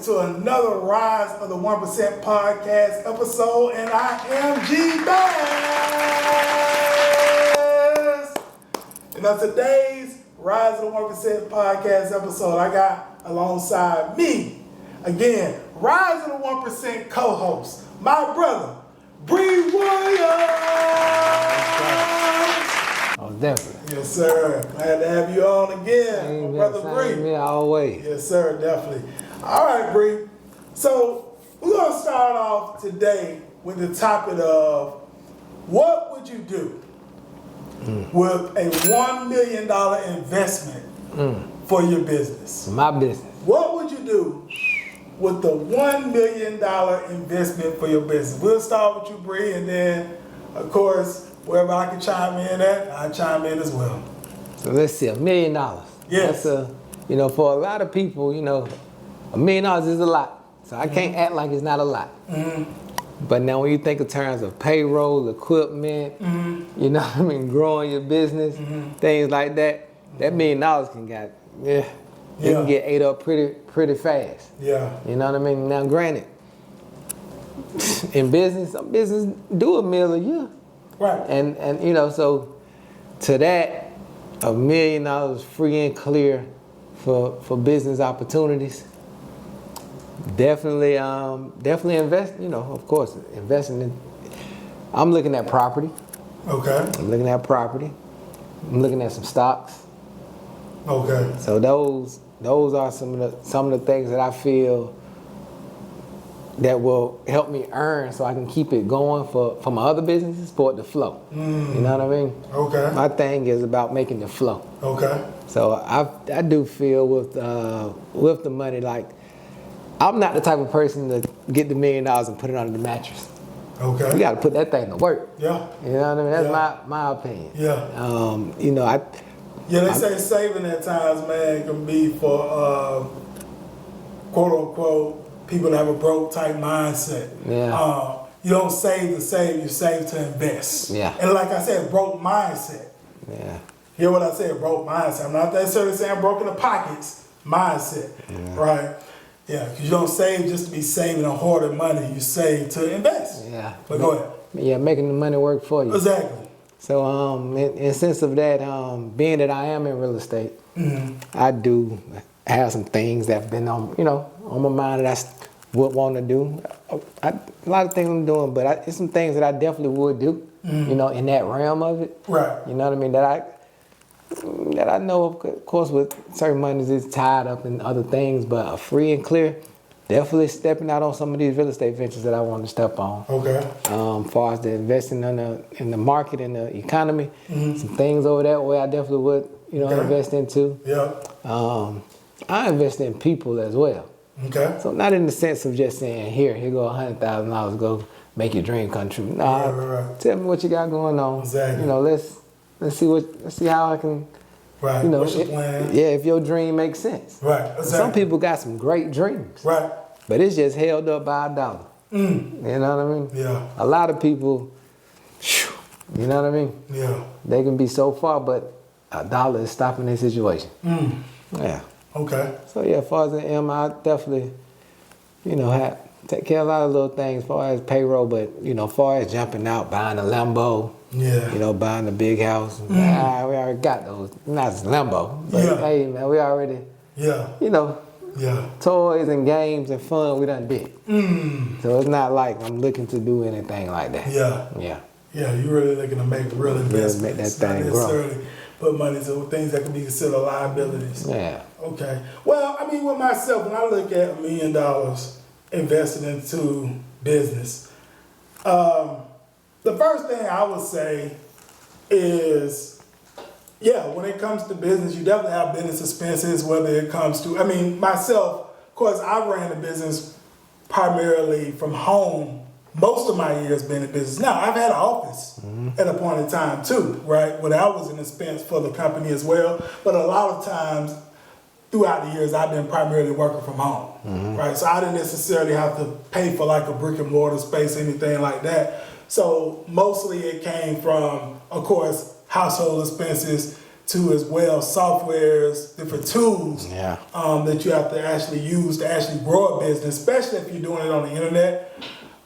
to another Rise of the 1% podcast episode, and I am G Bass. And on today's Rise of the 1% podcast episode, I got alongside me, again, Rise of the 1% co-host, my brother, Bri Williams. Oh, definitely. Yes, sir. Glad to have you on again, my brother Bri. Me always. Yes, sir, definitely. All right, Bri. So we're gonna start off today with the topic of what would you do with a $1 million investment for your business? My business. What would you do with the $1 million investment for your business? We'll start with you, Bri, and then, of course, wherever I can chime in at, I chime in as well. So let's see, $1 million. Yes. That's for a lot of people, $1 million is a lot. So I can't act like it's not a lot. But now when you think in terms of payroll, equipment, growing your business, things like that, that $1 million it can get ate up pretty fast. Yeah. You know what I mean? Now granted, in business, some business do $1 million a year. Right. And so to that, $1 million free and clear for business opportunities. Definitely invest, of course, investing in. I'm looking at property. Okay. I'm looking at property. I'm looking at some stocks. Okay. So those are some of the things that I feel that will help me earn so I can keep it going for my other businesses, for it to flow. You know what I mean? Okay. My thing is about making it flow. Okay. So I do feel with the money, like, I'm not the type of person to get the $1 million and put it under the mattress. Okay. You got to put that thing to work. Yeah. You know what I mean? That's my opinion. Yeah. They say saving at times, man, can be for quote unquote people that have a broke type mindset. Yeah. You don't save to save, you save to invest. Yeah. And like I said, broke mindset. Yeah. Hear what I said, broke mindset. I'm not necessarily saying broke in the pockets, mindset, right? Yeah, because you don't save just to be saving and hoarding money. You save to invest. Yeah. But go ahead. Yeah, making the money work for you. Exactly. So in sense of that, being that I am in real estate, I do have some things that have been on my mind that I would want to do. A lot of things I'm doing, but it's some things that I definitely would do, in that realm of it. Right. You know what I mean? That I know, of course, with certain monies is tied up in other things, but free and clear, definitely stepping out on some of these real estate ventures that I want to step on. Okay. As far as the investing in the market and the economy, some things over that way I definitely would, invest into. Yeah. I invest in people as well. Okay. So not in the sense of just saying, here go $100,000, go make your dream come true. Nah, right. Tell me what you got going on. Exactly. Let's see how I can. Right. What's your plan? Yeah, if your dream makes sense. Right. Exactly. Some people got some great dreams. Right. But it's just held up by $1. You know what I mean? Yeah. A lot of people, you know what I mean? Yeah. They can be so far, but $1 is stopping their situation. Yeah. Okay. So yeah, as far as I am, I definitely, take care of a lot of little things as far as payroll, but as far as jumping out, buying a Lambo, buying a big house, we already got those. Not as Lambo, but hey man, we already, toys and games and fun we done did. So it's not like I'm looking to do anything like that. Yeah. Yeah. Yeah, you're really looking to make real investments. Make that thing not necessarily put money into things that can be considered liabilities. Yeah. Okay. Well, I mean, with myself, when I look at $1 million invested into business, the first thing I would say is, when it comes to business, you definitely have business expenses, whether it comes to, myself, of course, I ran a business primarily from home. Most of my years been in business. Now, I've had an office at a point in time too, right? When I was an expense for the company as well. But a lot of times throughout the years, I've been primarily working from home, right? So I didn't necessarily have to pay for like a brick and mortar space, anything like that. So mostly it came from, of course, household expenses, to as well softwares, different tools Yeah. that you have to actually use to actually grow a business, especially if you're doing it on the internet.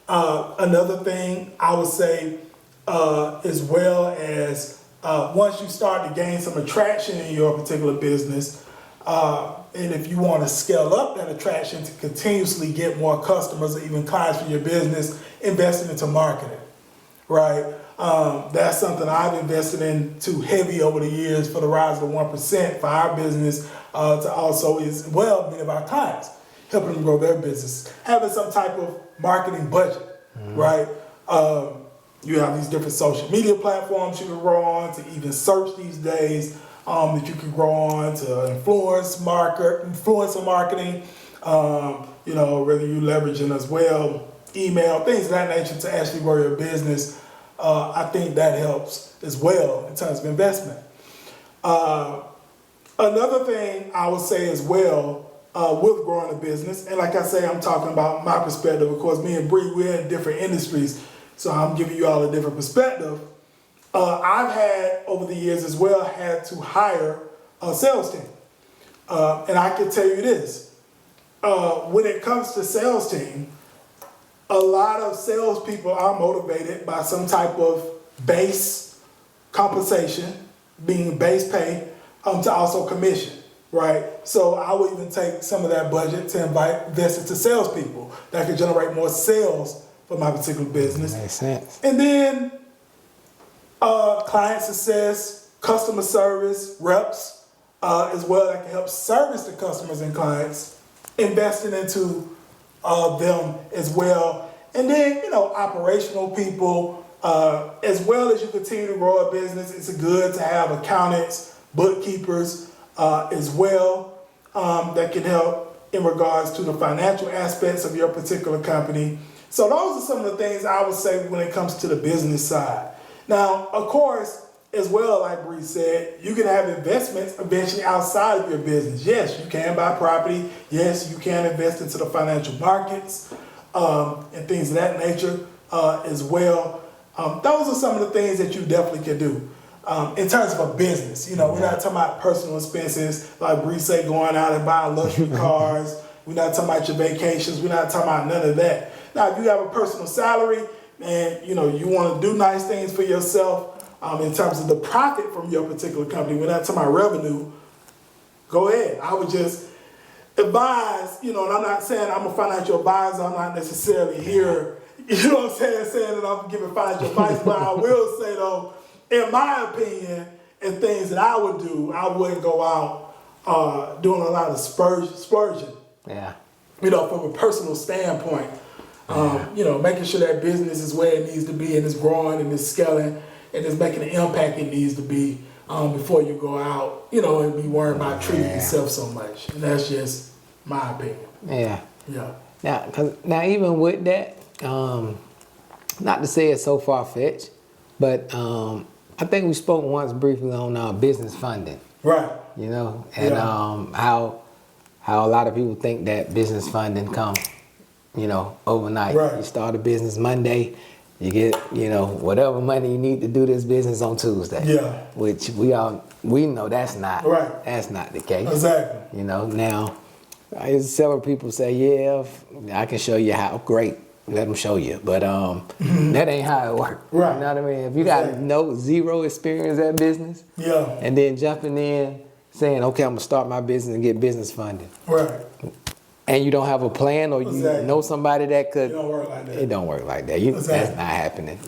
Another thing I would say, as well as once you start to gain some attraction in your particular business, and if you want to scale up that attraction to continuously get more customers or even clients for your business, investing into marketing, right? That's something I've invested into heavy over the years for the rise of the 1% for our business, to also as well many of our clients, helping them grow their business. Having some type of marketing budget, right? You have these different social media platforms you can grow on, to even search these days, that you can grow on, to influencer marketing, whether you leveraging as well, email, things of that nature to actually grow your business. I think that helps as well in terms of investment. Another thing I would say as well, with growing a business, and like I say, I'm talking about my perspective. Of course, me and Bree, we're in different industries, so I'm giving you all a different perspective. I've had, over the years as well, had to hire a sales team. And I can tell you this, when it comes to sales team, a lot of salespeople are motivated by some type of base compensation, being base pay, to also commission, right? So I would even take some of that budget to invest into salespeople that could generate more sales for my particular business. Makes sense. And then client success, customer service, reps, as well, that can help service the customers and clients, investing into them as well. And then, operational people, as well as you continue to grow a business, it's good to have accountants, bookkeepers, as well, that can help in regards to the financial aspects of your particular company. So those are some of the things I would say when it comes to the business side. Now, of course, as well, like Bree said, you can have investments eventually outside of your business. Yes, you can buy property. Yes, you can invest into the financial markets, and things of that nature, as well. Those are some of the things that you definitely can do. In terms of a business, we're not talking about personal expenses, like Bree said, going out and buying luxury cars. We're not talking about your vacations. We're not talking about none of that. Now, if you have a personal salary and, you want to do nice things for yourself, in terms of the profit from your particular company, we're not talking about revenue, go ahead. I would just advise, and I'm not saying I'm a financial advisor. I'm not necessarily here, saying that I'm giving financial advice, but I will say, though, in my opinion, and things that I would do, I wouldn't go out doing a lot of splurging. Yeah. From a personal standpoint, making sure that business is where it needs to be and it's growing and it's scaling and it's making the impact it needs to be, before you go out, and be worried about treating yourself so much. And that's just my opinion. Yeah. Yeah. Now even with that, not to say it's so far-fetched, but I think we spoke once briefly on business funding. Right. And how a lot of people think that business funding comes, overnight. Right. You start a business Monday, you get, whatever money you need to do this business on Tuesday. Yeah. Which we know that's not the case. Exactly. Now, several people say, yeah, I can show you how. Great. Let them show you. But that ain't how it works. Right. You know what I mean? If you got zero experience at business, and then jumping in saying, okay, I'm going to start my business and get business funding. Right. And you don't have a plan, or you know somebody that could. It don't work like that. It don't work like that. That's not happening.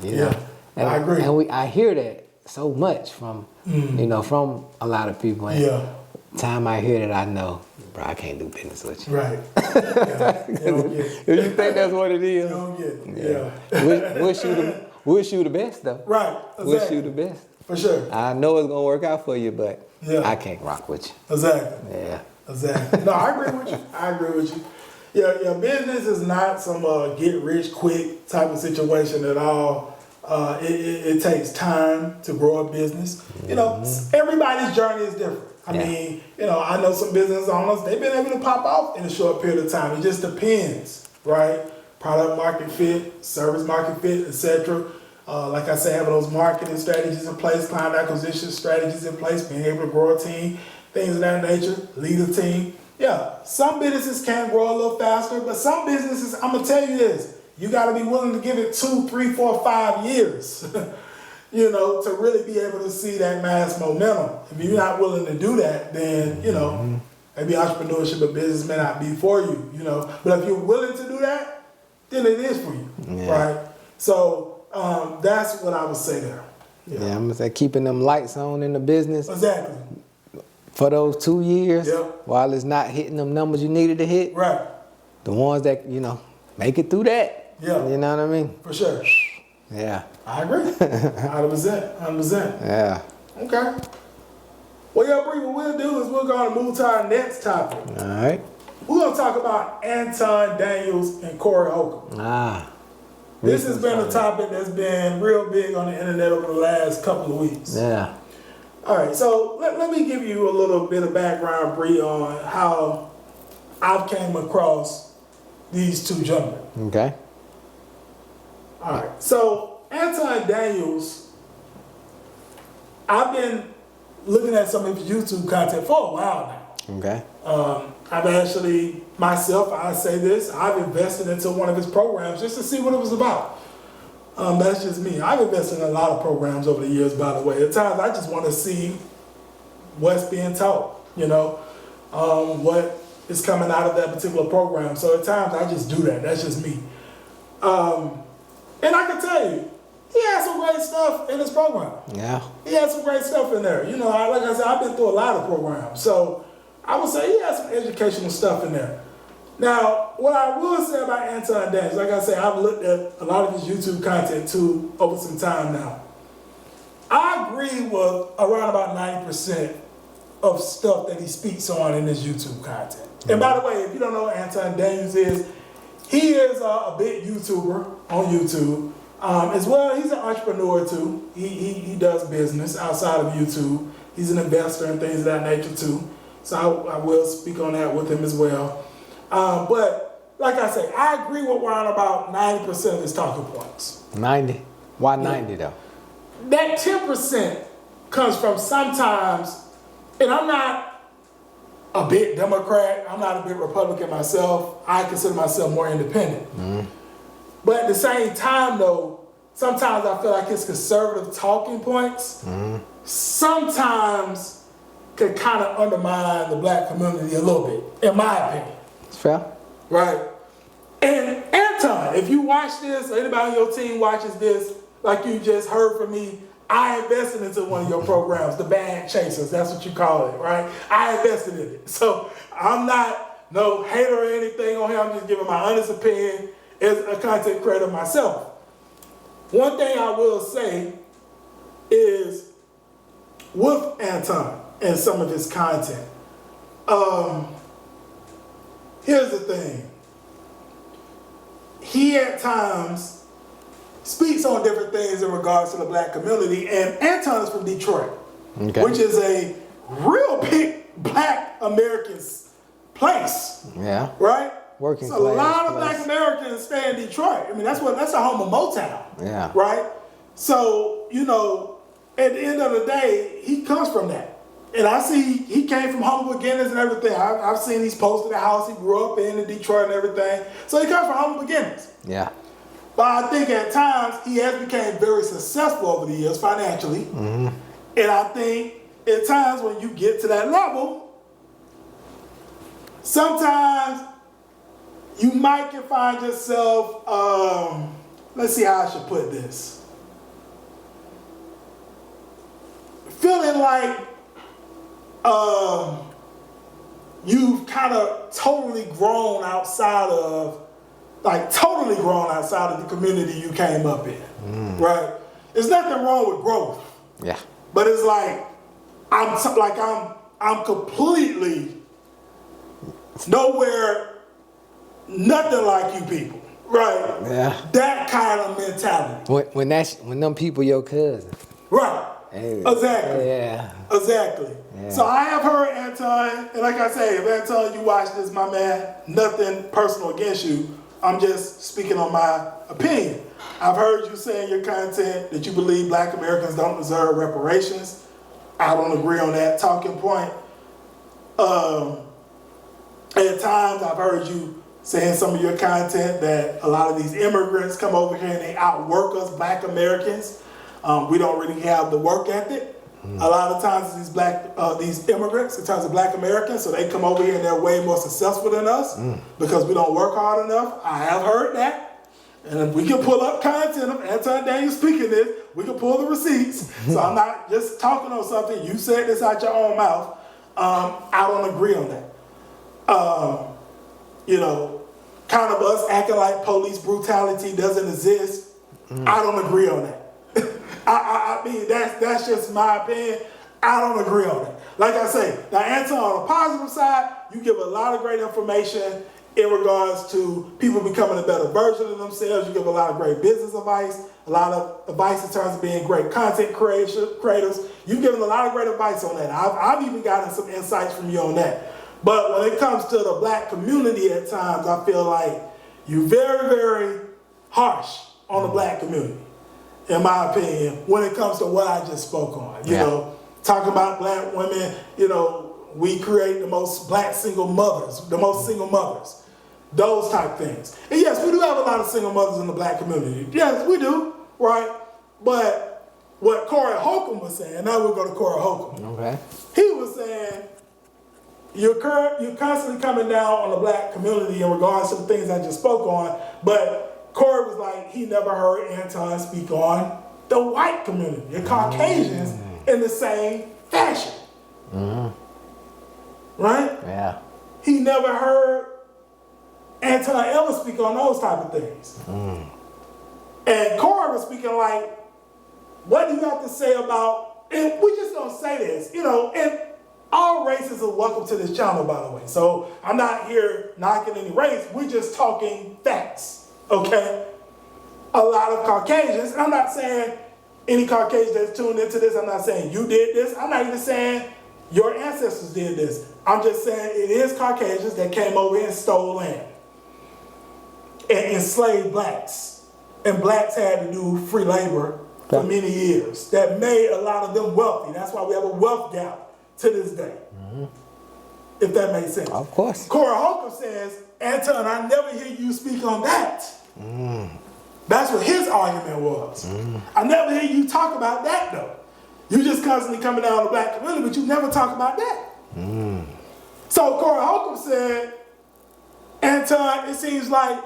And I agree. And I hear that so much from, from a lot of people. And time I hear that, I know, bro, I can't do business with you. Right. You don't get it. If you think that's what it is. You don't get it. Yeah. Wish you the best, though. Right. Exactly. Wish you the best. For sure. I know it's going to work out for you, but I can't rock with you. Exactly. Yeah. Exactly. No, I agree with you. Yeah, business is not some get rich quick type of situation at all. It takes time to grow a business. Everybody's journey is different. I mean, I know some business owners, they've been able to pop off in a short period of time. It just depends, right? Product market fit, service market fit, etc. Like I say, having those marketing strategies in place, client acquisition strategies in place, being able to grow a team, things of that nature, lead a team. Yeah, some businesses can grow a little faster, but some businesses, I'm gonna tell you this, you gotta be willing to give it 2, 3, 4, 5 years, you know, to really be able to see that mass momentum. If you're not willing to do that, then, you know, maybe entrepreneurship or business may not be for you, you know. But if you're willing to do that, then it is for you, right? So that's what I would say there. Yeah, I'm gonna say keeping them lights on in the business. Exactly. For those 2 years, Yep. while it's not hitting them numbers you needed to hit, Right. the ones that, you know, make it through that. Yeah. You know what I mean? For sure. Yeah. I agree. 100%. 100%. Yeah. Okay. Well, yeah, Bree, what we'll do is we're going to move to our next topic. All right. We're going to talk about Anton Daniels and Corey Holcomb. This has been a topic that's been real big on the internet over the last couple of weeks. Yeah. All right, so let me give you a little bit of background, Bree, on how I came across these two gentlemen. Okay. All right, so Anton Daniels, I've been looking at some of his YouTube content for a while now. Okay. I've actually, myself, I say this, I've invested into one of his programs just to see what it was about. That's just me. I've invested in a lot of programs over the years, by the way. At times, I just want to see what's being taught, you know, what is coming out of that particular program. So at times, I just do that. That's just me. And I can tell you, he had some great stuff in his program. Yeah. He had some great stuff in there. You know, like I said, I've been through a lot of programs. So I would say he had some educational stuff in there. Now, what I will say about Anton Daniels, like I said, I've looked at a lot of his YouTube content too over some time now. I agree with around about 90% of stuff that he speaks on in his YouTube content. And by the way, if you don't know what Anton Daniels is, he is a big YouTuber on YouTube. As well, he's an entrepreneur too. He does business outside of YouTube. He's an investor and things of that nature too. So I will speak on that with him as well. But like I say, I agree with around about 90% of his talking points. 90? Why 90 though? That 10% comes from sometimes, and I'm not a bit Democrat, I'm not a bit Republican myself. I consider myself more independent. But at the same time though, sometimes I feel like his conservative talking points sometimes can kind of undermine the black community a little bit, in my opinion. Fair. Right. And Anton, if you watch this, or anybody on your team watches this, like you just heard from me, I invested into one of your programs, the Band Chasers, that's what you call it, right? I invested in it. So I'm not no hater or anything on here, I'm just giving my honest opinion as a content creator myself. One thing I will say is with Anton and some of his content, here's the thing. He at times speaks on different things in regards to the black community, and Anton is from Detroit, which is a real big black American place. Yeah. Right? Working so a lot of black Americans stay in Detroit. I mean, that's the home of Motown. Yeah. Right? So, you know, at the end of the day, he comes from that. And I see he came from humble beginnings and everything. I've seen he's posted a house he grew up in Detroit and everything. So he comes from humble beginnings. Yeah. But I think at times he has become very successful over the years financially. And I think at times when you get to that level, sometimes you might can find yourself, let's see how I should put this. Feeling like you've kind of totally grown outside of the community you came up in, right? There's nothing wrong with growth. Yeah. But it's like I'm completely nowhere, nothing like you people, right? Yeah. That kind of mentality. When them people your cousin. Right. Hey. Exactly. Yeah. Exactly. Yeah. So I have heard Anton, and like I say, if Anton, you watch this, my man, nothing personal against you. I'm just speaking on my opinion. I've heard you say in your content that you believe Black Americans don't deserve reparations. I don't agree on that talking point. At times, I've heard you say in some of your content that a lot of these immigrants come over here and they outwork us Black Americans. We don't really have the work ethic. A lot of times these immigrants, in terms of Black Americans, so they come over here and they're way more successful than us because we don't work hard enough. I have heard that. And if we can pull up content of Anton Daniels speaking this, we can pull the receipts. So I'm not just talking on something. You said this out your own mouth. I don't agree on that. Kind of us acting like police brutality doesn't exist. I don't agree on that. I mean, that's just my opinion. I don't agree on that. Like I say, now Anton, on the positive side, you give a lot of great information in regards to people becoming a better version of themselves. You give a lot of great business advice, a lot of advice in terms of being great content creators. You've given a lot of great advice on that. I've even gotten some insights from you on that. But when it comes to the Black community at times, I feel like you're very, very harsh on the Black community, in my opinion, when it comes to what I just spoke on. You know, talking about Black women, we create the most Black single mothers, those type things. And yes, we do have a lot of single mothers in the Black community. Yes, we do, right? But what Corey Holcomb was saying, now we'll go to Corey Holcomb. Okay. He was saying, you're constantly coming down on the Black community in regards to the things I just spoke on, but Corey was like, he never heard Anton speak on the white community, the Caucasians, in the same fashion. Right? Yeah. He never heard Anton ever speak on those type of things. And Corey was speaking like, what do you have to say about, and we just don't say this, and all races are welcome to this channel, by the way. So I'm not here knocking any race. We're just talking facts, okay? A lot of Caucasians, and I'm not saying any Caucasian that's tuned into this, I'm not saying you did this. I'm not even saying your ancestors did this. I'm just saying it is Caucasians that came over here and stole land and enslaved Blacks. And Blacks had to do free labor for many years. That made a lot of them wealthy. That's why we have a wealth gap to this day. If that makes sense. Of course. Corey Holcomb says, Anton, I never hear you speak on that. That's what his argument was. I never hear you talk about that though. You just constantly coming down on the Black community, but you never talk about that. So Corey Holcomb said, Anton, it seems like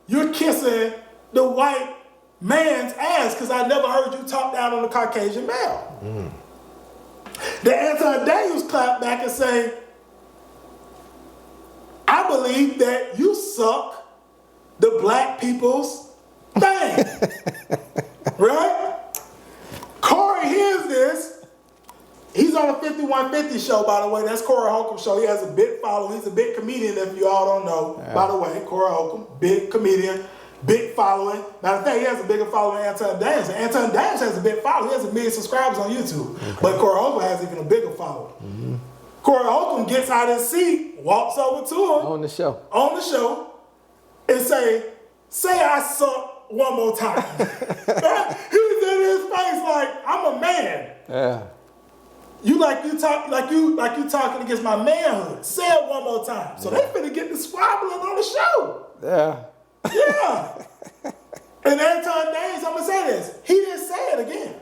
you're kissing the white man's ass because I never heard you talk down on the Caucasian male. The Anton Daniels clapped back and say, I believe that you suck the Black people's thing. Right? Corey hears this. He's on a 5150 show, by the way. That's Corey Holcomb's show. He has a big following. He's a big comedian, if you all don't know. By the way, Corey Holcomb, big comedian, big following. Matter of fact, he has a bigger following than Anton Daniels. Anton Daniels has a big following. He has 1 million subscribers on YouTube. But Corey Holcomb has even a bigger following. Corey Holcomb gets out of his seat, walks over to him. On the show. And say I suck one more time. Right? He was in his face like, I'm a man. Yeah. You talking against my manhood. Say it one more time. So they finna get the squabbling on the show. Yeah. And Anton Daniels, I'm gonna say this. He didn't say it again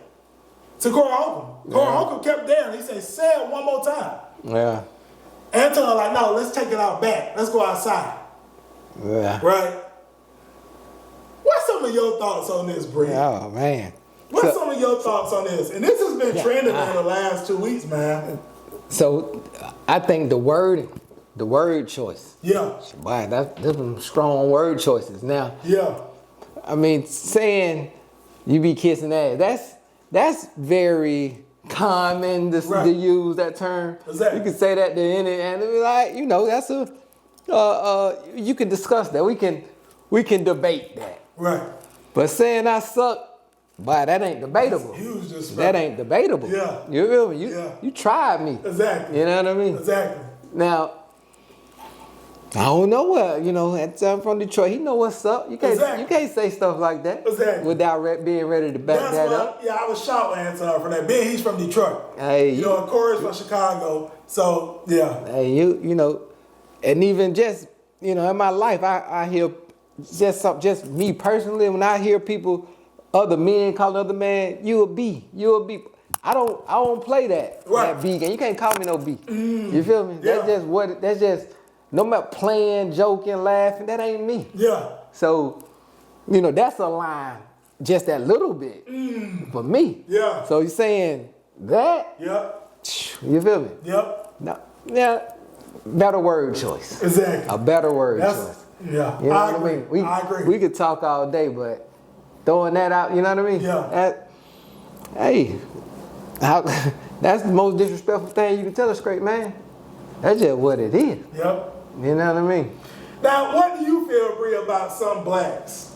to Corey Holcomb. Corey Holcomb kept down. He said, say it one more time. Yeah. Anton like, no, let's take it out back. Let's go outside. Yeah. Right? What's some of your thoughts on this, Bri? Oh, man. What's some of your thoughts on this? And this has been trending in the last 2 weeks, man. So I think the word choice. Yeah. Wow, that's some strong word choices. Now. Yeah. I mean, saying you be kissing ass, that's very common to use that term. Exactly. You can say that to any, and it'd be like, that's you can discuss that. We can debate that. Right. But saying I suck, boy, that ain't debatable. Huge disrespect. That ain't debatable. Yeah. You feel me? You tried me. Exactly. You know what I mean? Exactly. Now, I don't know what, I'm from Detroit. He know what's up. You can't say stuff like that without being ready to back that up. Yeah, I was shocked with Anton for that. Being he's from Detroit. Hey, Corey's from Chicago. So, yeah. Hey, and even just, in my life, I hear just me personally, when I hear people, other men call other man, you a B. I don't play that B game. You can't call me no B. You feel me? Yeah. That's just no matter playing, joking, laughing, that ain't me. Yeah. So, that's a line just that little bit for me. Yeah. So you're saying that? Yep. You feel me? Yep. No, yeah. Better word choice. Exactly. A better word choice. Yeah. I agree. I agree. We could talk all day, but throwing that out, you know what I mean? Yeah. That's the most disrespectful thing you can tell a straight man. That's just what it is. Yep. You know what I mean? Now, what do you feel, Bri, about some blacks,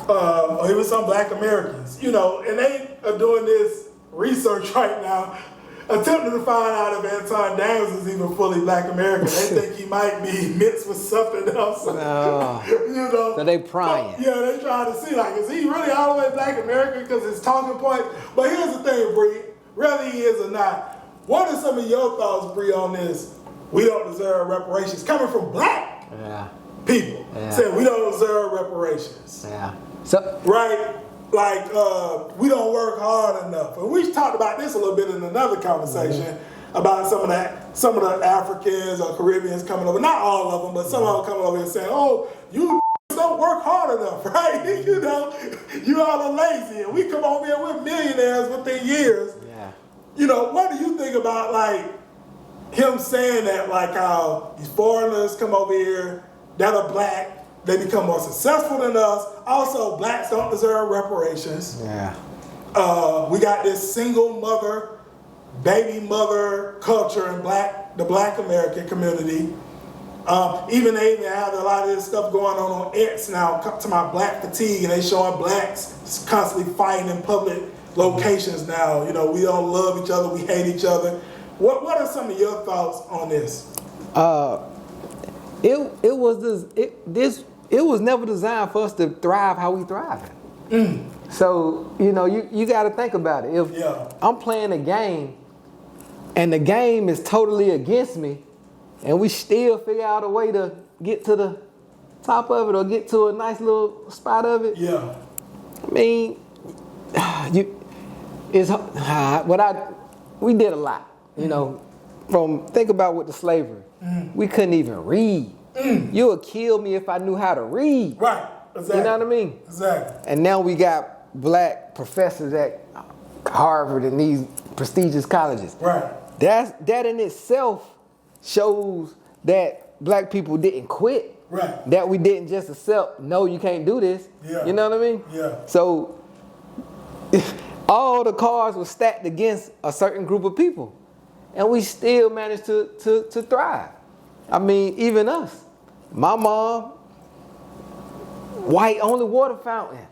or even some black Americans, and they are doing this research right now, attempting to find out if Anton Daniels is even fully black American. They think he might be mixed with something else. So they prying. They trying to see, is he really all the way black American because his talking point? But here's the thing, Bri, whether he is or not, what are some of your thoughts, Bri, on this? We don't deserve reparations coming from black people. Saying we don't deserve reparations. Yeah. So right? We don't work hard enough. And we talked about this a little bit in another conversation about some of the Africans or Caribbeans coming over. Not all of them, but some of them coming over and saying, "Oh, you don't work hard enough, right? You all are lazy, and we come over here, we're millionaires within years." Yeah. What do you think about him saying that, how these foreigners come over here that are black, they become more successful than us. Also, blacks don't deserve reparations. Yeah. We got this single mother, baby mother culture in the black American community. Even they have a lot of this stuff going on X now, to my black fatigue, and they showing blacks constantly fighting in public locations now. We don't love each other, we hate each other. What are some of your thoughts on this? It was never designed for us to thrive how we thrive. So you got to think about it. If I'm playing a game and the game is totally against me, and we still figure out a way to get to the top of it or get to a nice little spot of it. Yeah. I mean, we did a lot. Think about with the slavery. We couldn't even read. You would kill me if I knew how to read. Right, exactly. You know what I mean? Exactly. And now we got black professors at Harvard and these prestigious colleges. Right. That in itself shows that black people didn't quit. Right. That we didn't just accept, no, you can't do this. Yeah. You know what I mean? Yeah. So all the cards were stacked against a certain group of people. And we still managed to thrive. I mean, even us. My mom, white only water fountain.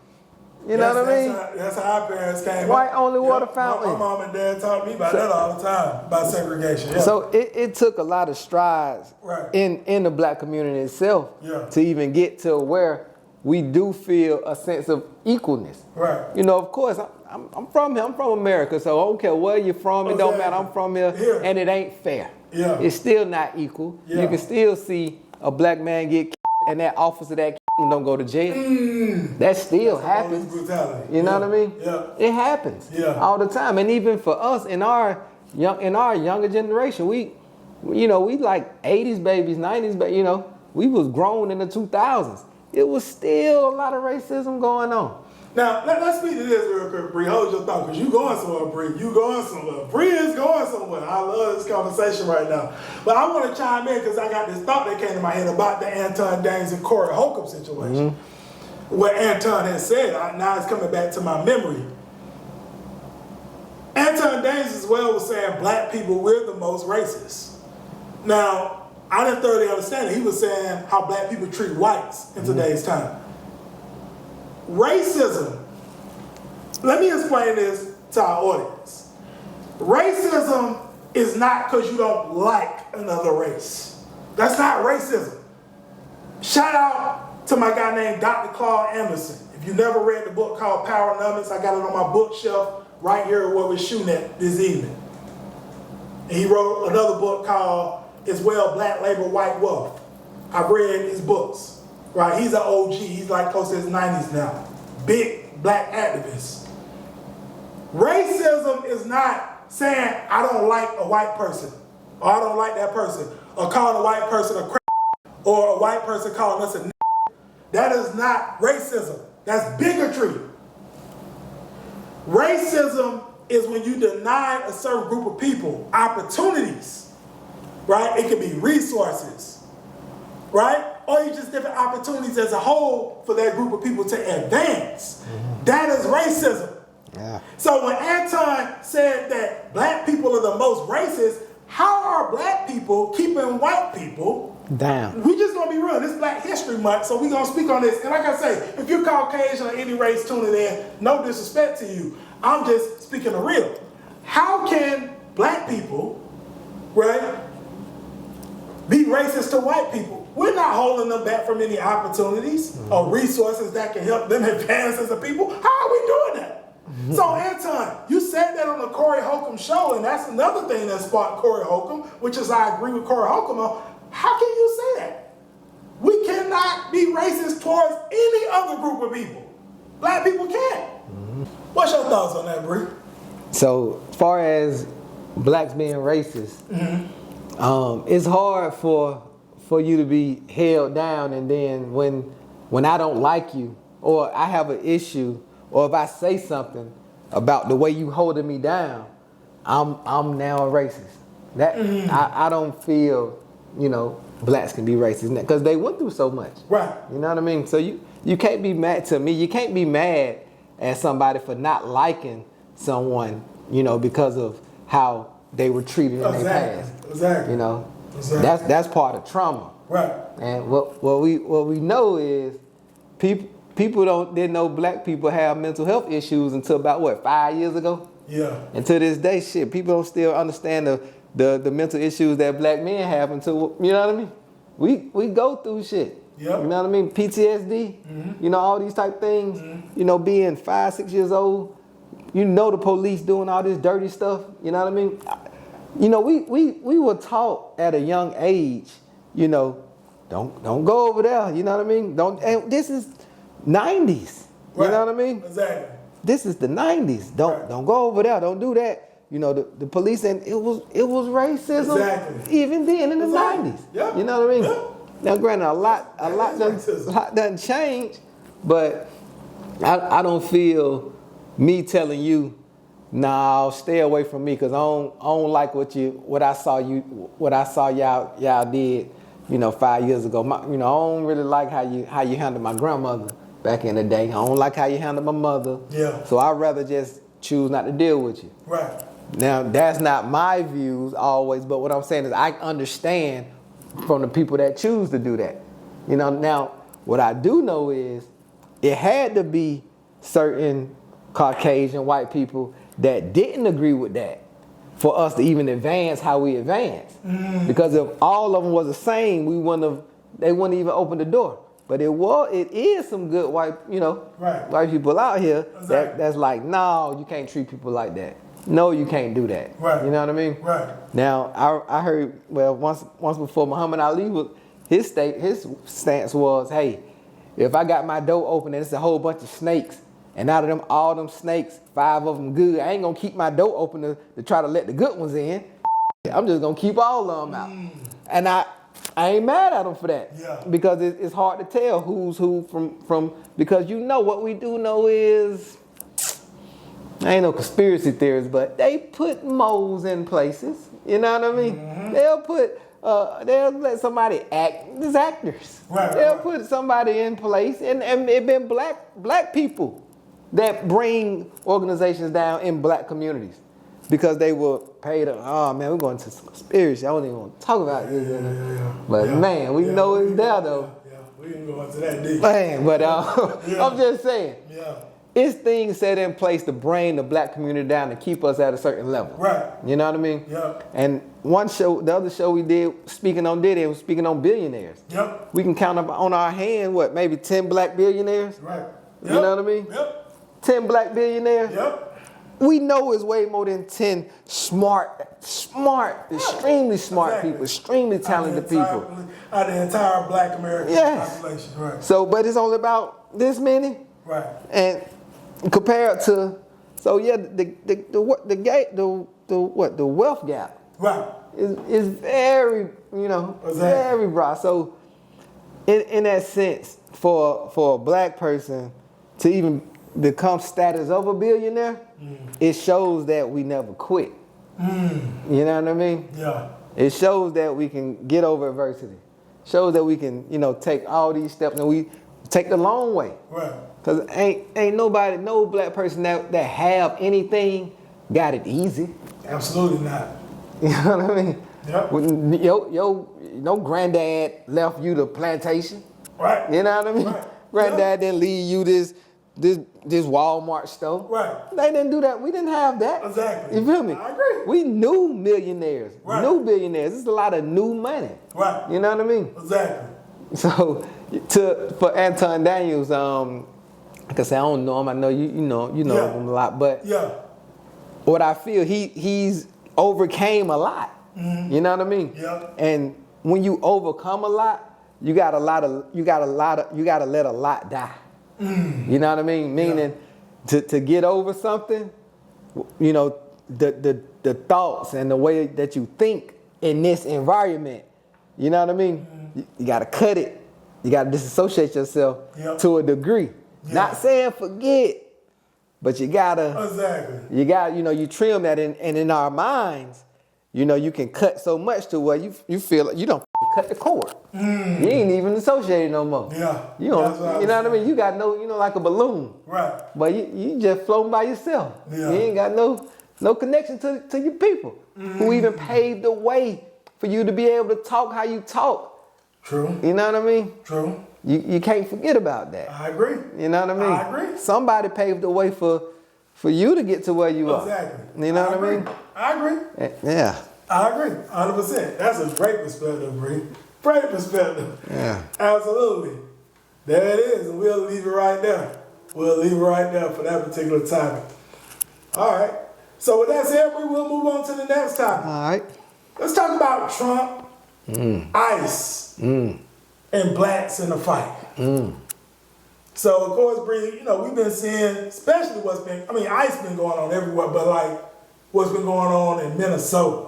You know what I mean? That's how our parents came. White only water fountain. My mom and dad taught me about that all the time, about segregation. Yeah. So it took a lot of strides in the black community itself to even get to where we do feel a sense of equalness. Right. Of course, I'm from here. I'm from America, so I don't care where you're from. It don't matter. I'm from here, and it ain't fair. Yeah. It's still not equal. Yeah. You can still see a black man get and that officer that don't go to jail. That still happens. You know what I mean? Yeah. It happens all the time. And even for us in our younger generation, we like 80s babies, 90s babies, we was grown in the 2000s. It was still a lot of racism going on. Now, let's speak to this real quick, Bri. Hold your thought, because you going somewhere, Bri. You going somewhere. Bri is going somewhere. I love this conversation right now. But I want to chime in because I got this thought that came to my head about the Anton Daniels and Corey Holcomb situation. What Anton has said, now it's coming back to my memory. Anton Daniels as well was saying black people, we're the most racist. Now, I didn't thoroughly understand it. He was saying how black people treat whites in today's time. Racism, let me explain this to our audience. Racism is not because you don't like another race. That's not racism. Shout out to my guy named Dr. Claude Anderson. If you never read the book called Power Numbers, I got it on my bookshelf right here where we're shooting at this evening. And he wrote another book called as well, Black Labor, White Wealth. I've read his books, right? He's an OG. He's like close to his 90s now. Big black activist. Racism is not saying I don't like a white person, or I don't like that person, or calling a white person a crap, or a white person calling us a n***. That is not racism. That's bigotry. Racism is when you deny a certain group of people opportunities, right? It could be resources, right? Or you just different opportunities as a whole for that group of people to advance. That is racism. Yeah. So when Anton said that black people are the most racist, how are black people keeping white people down? We just gonna be real. This Black History Month, so we gonna speak on this. And like I say, if you're Caucasian or any race tuning in, no disrespect to you. I'm just speaking the real. How can black people, right, be racist to white people? We're not holding them back from any opportunities or resources that can help them advance as a people. How are we doing that? So Anton, you said that on the Corey Holcomb show, and that's another thing that sparked Corey Holcomb, which is I agree with Corey Holcomb on. How can you say that? We cannot be racist towards any other group of people. Black people can't. What's your thoughts on that, Bri? So, as far as blacks being racist, it's hard for you to be held down, and then when I don't like you, or I have an issue, or if I say something about the way you holding me down, I'm now a racist. That I don't feel, blacks can be racist because they went through so much. Right. You know what I mean? So you can't be mad to me. You can't be mad at somebody for not liking someone, because of how they were treated in their past. Exactly. Exactly. That's part of trauma. Right. And what we know is people didn't know black people have mental health issues until about 5 years ago? Yeah. And to this day, people don't still understand the mental issues that black men have until, you know what I mean? We go through shit. Yep. You know what I mean? PTSD, all these type things, being 5, 6 years old, the police doing all this dirty stuff, you know what I mean? We were taught at a young age, don't go over there, you know what I mean? And this is 90s, right. You know what I mean? Exactly. This is the 90s. Don't go over there, don't do that. The police, and it was racism even then in the 90s. Yep. You know what I mean? Yep. Now, granted, a lot doesn't change, but I don't feel me telling you, nah, stay away from me because I don't like what I saw y'all did, 5 years ago. I don't really like how you handled my grandmother back in the day. I don't like how you handled my mother. Yeah. So I'd rather just choose not to deal with you. Right. Now, that's not my views always, but what I'm saying is I understand from the people that choose to do that. Now, what I do know is it had to be certain Caucasian white people that didn't agree with that for us to even advance how we advance. Because if all of them was the same, they wouldn't even open the door. But it is some good white people out here that's like, no, you can't treat people like that. No, you can't do that. Right. You know what I mean? Right. Now, I heard, once before Muhammad Ali, his stance was, hey, if I got my door open and it's a whole bunch of snakes, and out of all them snakes, 5 of them good, I ain't gonna keep my door open to try to let the good ones in. I'm just gonna keep all of them out. And I ain't mad at him for that. Yeah. Because it's hard to tell who's who from because what we do know is, I ain't no conspiracy theories, but they put moles in places. You know what I mean? They'll let somebody act. There's actors. Right, They'll right. put somebody in place, and it been black people that bring organizations down in black communities because they were paid. Oh man, we're going to some conspiracy. I don't even want to talk about this. But man, we know it's there though. Yeah, we didn't go into that deep. Man, but I'm just saying. Yeah. it's things set in place to bring the black community down to keep us at a certain level. Right. You know what I mean? Yep. And the other show we did, speaking on Diddy, was speaking on billionaires. Yep. We can count up on our hand, maybe 10 black billionaires? Right. You know what I mean? Yep. 10 black billionaires? Yep. We know it's way more than 10 smart, extremely smart people, extremely talented people. Out of the entire black American population, right. So, but it's only about this many. Right. And compared to, so yeah, the wealth gap. Right. Is very, very broad. So in that sense, for a black person to even become status of a billionaire, it shows that we never quit. You know what I mean? Yeah. It shows that we can get over adversity. Shows that we can, take all these steps and we take the long way. Right. Cause ain't nobody, no black person that have anything got it easy. Absolutely not. You know what I mean? Yep. Your granddad left you the plantation. Right. You know what I mean? Right. Granddad didn't leave you this Walmart store. Right. They didn't do that. We didn't have that. Exactly. You feel me? I agree. We knew millionaires. Right. New billionaires. There's a lot of new money. Right. You know what I mean? Exactly. So for Anton Daniels, like I said, I don't know him. I know you know him a lot, but what I feel he's overcame a lot. Mm-hmm. You know what I mean? Yeah. And when you overcome a lot, you gotta let a lot die. Mm. You know what I mean? Meaning to get over something, the thoughts and the way that you think in this environment, you know what I mean? Mm. You gotta cut it. You gotta disassociate yourself to a degree. Yeah. Not saying forget, but you gotta. Exactly. You got, you trim that and in our minds, you can cut so much to where you feel like you don't cut the cord. Mm. You ain't even associated no more. Yeah. You know what I mean? You got like a balloon. Right. But you just floating by yourself. Yeah. You ain't got no connection to your people who even paved the way for you to be able to talk how you talk. True. You know what I mean? True. You can't forget about that. I agree. You know what I mean? I agree. Somebody paved the way for you to get to where you are. Exactly. You know what I mean? I agree. Yeah. I agree. 100%. That's a great perspective, Bri. Great perspective. Yeah. Absolutely. There it is. And we'll leave it right there. We'll leave it right there for that particular topic. All right. So with that said, Bri, we'll move on to the next topic. All right. Let's talk about Trump, ICE, and blacks in the fight. So, of course, Bri, we've been seeing, especially ICE been going on everywhere, but like what's been going on in Minnesota.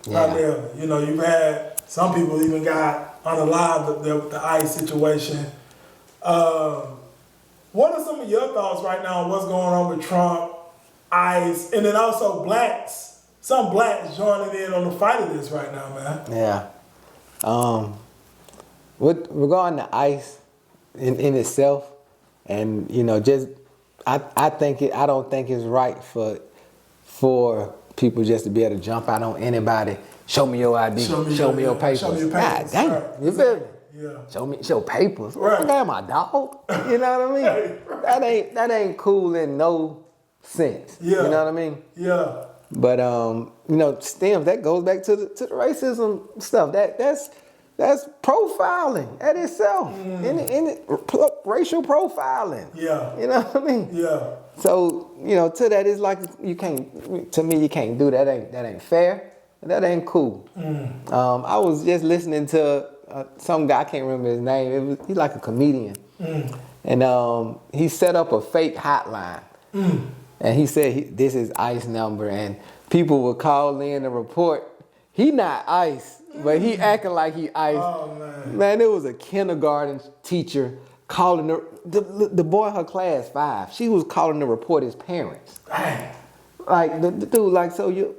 Primarily. You've had some people even got unalived with the ICE situation. What are some of your thoughts right now on what's going on with Trump, ICE, and then also blacks? Some blacks joining in on the fight of this right now, man. Yeah. With regarding to ICE in itself, and I don't think it's right for people just to be able to jump out on anybody. Show me your ID. Show me your papers. God dang, right. You feel me? Yeah. Show papers. Right. I got my dog. You know what I mean? That ain't cool in no sense. Yeah. You know what I mean? Yeah. But stems, that goes back to the racism stuff. That's profiling at itself. In racial profiling. Yeah. You know what I mean? Yeah. So, to that it's like you can't do that. That ain't fair. That ain't cool. I was just listening to some guy, I can't remember his name. He's like a comedian. And he set up a fake hotline. And he said this is ICE number, and people would call in and report. He not ICE, but he acting like he ICE. Oh, man, there was a kindergarten teacher calling the boy in her class 5. She was calling to report his parents. Dang. Like the dude, like, so you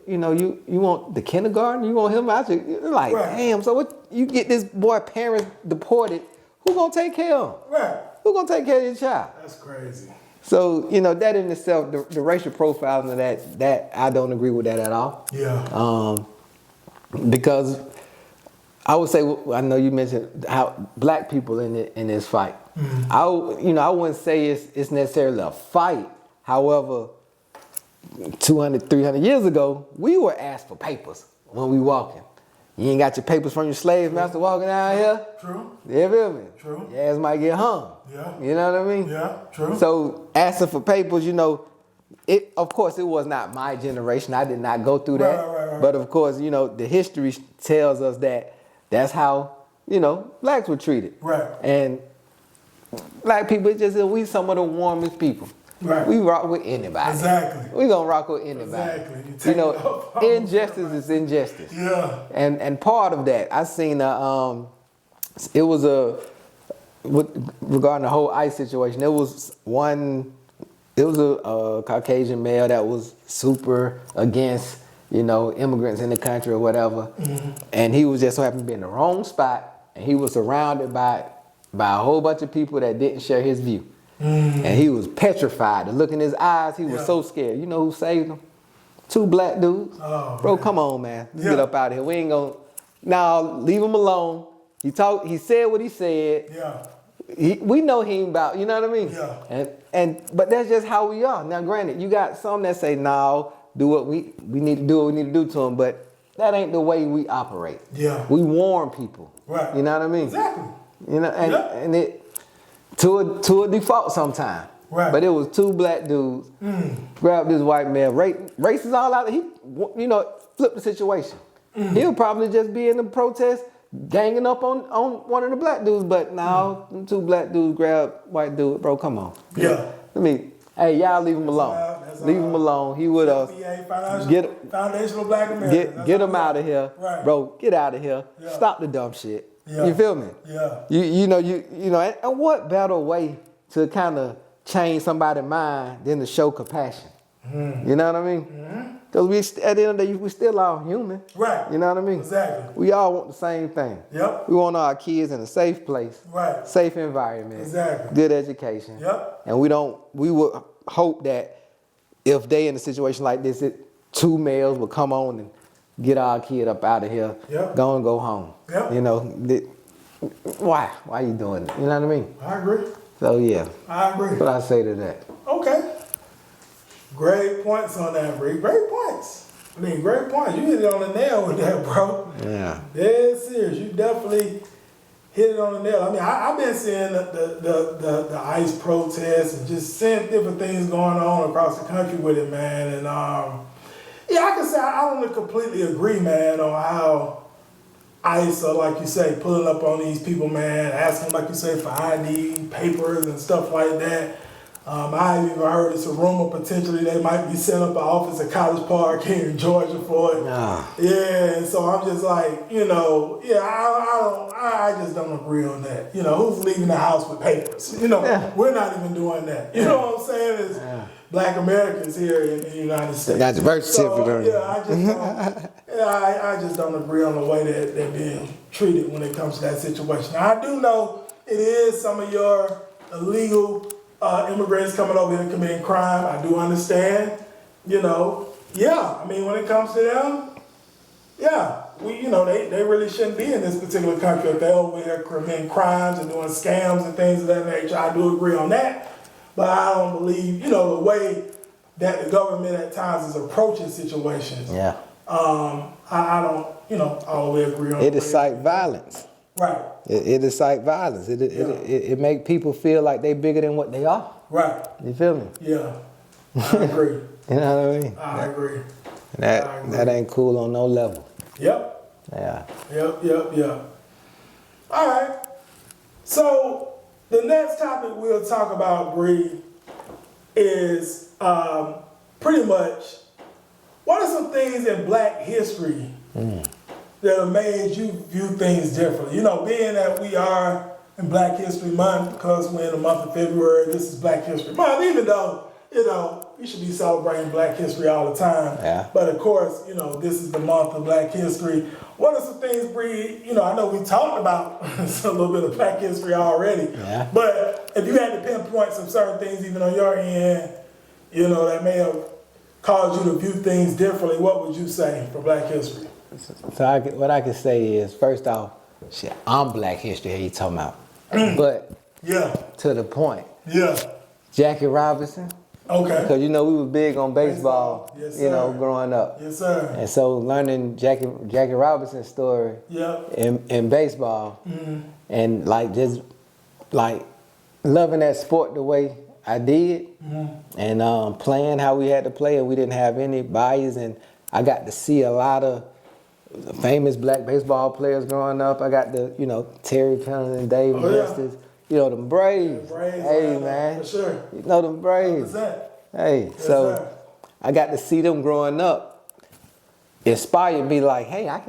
want the kindergarten? You want him out? You're like, right. Damn. So what? You get this boy parents deported? Who gonna take care of him? Right. Who gonna take care of your child? That's crazy. So that in itself, the racial profiling of that I don't agree with that at all. Yeah. Because I would say, I know you mentioned how black people in this fight. I wouldn't say it's necessarily a fight. However, 200, 300 years ago, we were asked for papers when we walking. You ain't got your papers from your slave master walking down here? True. You feel me? True. Your ass might get hung. Yeah. You know what I mean? Yeah, true. So asking for papers, of course it was not my generation. I did not go through that. Right. But of course, the history tells us that that's how, blacks were treated. Right. And black people, we some of the warmest people. Right. We rock with anybody. Exactly. We gonna rock with anybody. Exactly. Injustice is injustice. Yeah. And part of that, I seen regarding the whole ICE situation, there was a Caucasian male that was super against, immigrants in the country or whatever. Mm-hmm. And he was just so happened to be in the wrong spot, and he was surrounded by a whole bunch of people that didn't share his view. Mm-hmm. And he was petrified. The look in his eyes, he was so scared. You know who saved him? 2 black dudes. Oh, bro, man. Come on, man. Let's get up out of here. We ain't gonna. Now, leave him alone. He said what he said. Yeah. We know he ain't about, you know what I mean? Yeah. But that's just how we are. Now, granted, you got some that say, no, do what we need to do what we need to do to them, but that ain't the way we operate. Yeah. We warn people. Right. You know what I mean? Exactly. And it to a default sometime. Right. But it was 2 black dudes grabbed this white man. Race is all out. He, flipped the situation. He'll probably just be in the protest, ganging up on one of the black dudes. But now, 2 black dudes grab white dude. Bro, come on. Yeah. Hey, y'all leave him alone. Leave him alone. He with us. Foundational Black America. Get him out of here. Right. Bro, get out of here. Yeah. Stop the dumb shit. Yeah. You feel me? Yeah. And what better way to kind of change somebody's mind than to show compassion? Mm. You know what I mean? Because at the end of the day, we still all human. Right. You know what I mean? Exactly. We all want the same thing. Yep. We want our kids in a safe place. Right. Safe environment. Exactly. Good education. Yep. And we would hope that if they in a situation like this, 2 males would come on and get our kid up out of here. Yep. Go home. Yep. Why? Why you doing it? You know what I mean? I agree. So yeah. I agree. What I say to that. Okay. Great points on that, Bri. Great points. Great points. You hit it on the nail with that, bro. Yeah. Dead serious. You definitely hit it on the nail. I've been seeing the ICE protests and just seeing different things going on across the country with it, man. And I can say I don't completely agree, man, on how ICE, like you say, pulling up on these people, man, asking, like you say, for ID, papers, and stuff like that. I've even heard it's a rumor potentially they might be setting up an office at College Park here in Georgia for it. Yeah, and so I'm just like, I just don't agree on that. Who's leaving the house with papers? We're not even doing that. You know what I'm saying? It's Black Americans here in the United States. That's birth certificate. I just don't agree on the way that they're being treated when it comes to that situation. Now, I do know it is some of your illegal immigrants coming over here and committing crime. I do understand, when it comes to them, they really shouldn't be in this particular country if they're over here committing crimes and doing scams and things of that nature. I do agree on that, but I don't believe, the way that the government at times is approaching situations. Yeah. I don't, always agree on it. It incites violence. Right. It incites violence. It make people feel like they bigger than what they are. Right. You feel me? Yeah. I agree. You know what I mean? I agree. That ain't cool on no level. Yep. Yeah. Yep. All right. So the next topic we'll talk about, Bri, is pretty much what are some things in Black history that have made you view things differently? Being that we are in Black History Month, because we're in the month of February, this is Black History Month, even though, we should be celebrating Black history all the time. Yeah. But of course, this is the month of Black history. What are some things, Bri, I know we talked about a little bit of Black history already, but if you had to pinpoint some certain things even on your end, that may have caused you to view things differently, what would you say for Black history? So what I can say is, first off, I'm Black history, how you talking about? But Yeah. to the point. Yeah. Jackie Robinson. Okay. Because, you know, we were big on baseball, Yes, you know, sir. growing up. Yes, sir. And so learning Jackie Robinson's story in baseball and like just like loving that sport the way I did and playing how we had to play and we didn't have any bias and I got to see a lot of famous black baseball players growing up. I got to, you know, Terry Pendleton, Dave Justice, you know, them Braves. Hey, man. For sure. You know them Braves. Hey, yes, so sir. I got to see them growing up. Inspired me like, hey, I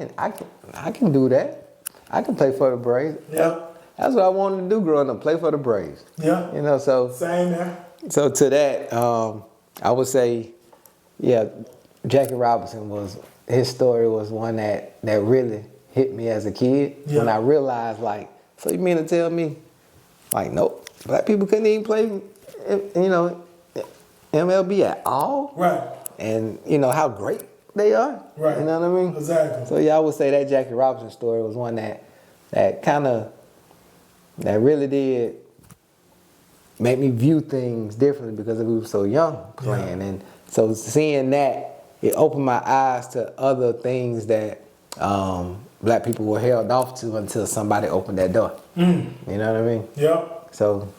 can do that. I can play for the Braves. Yeah. That's what I wanted to do growing up, play for the Braves. Yeah. You know, so same there. So to that, I would say, yeah, Jackie Robinson his story was one that really hit me as a kid. Yeah. When I realized, like, so you mean to tell me, like, nope, black people couldn't even play, you know, MLB at all? Right. And, you know, how great they are? Right. You know what I mean? Exactly. So, yeah, I would say that Jackie Robinson story was one that kind of, that really did make me view things differently because we were so young playing. Yeah. And so seeing that, it opened my eyes to other things that black people were held off to until somebody opened that door. You know what I mean? Yep. So,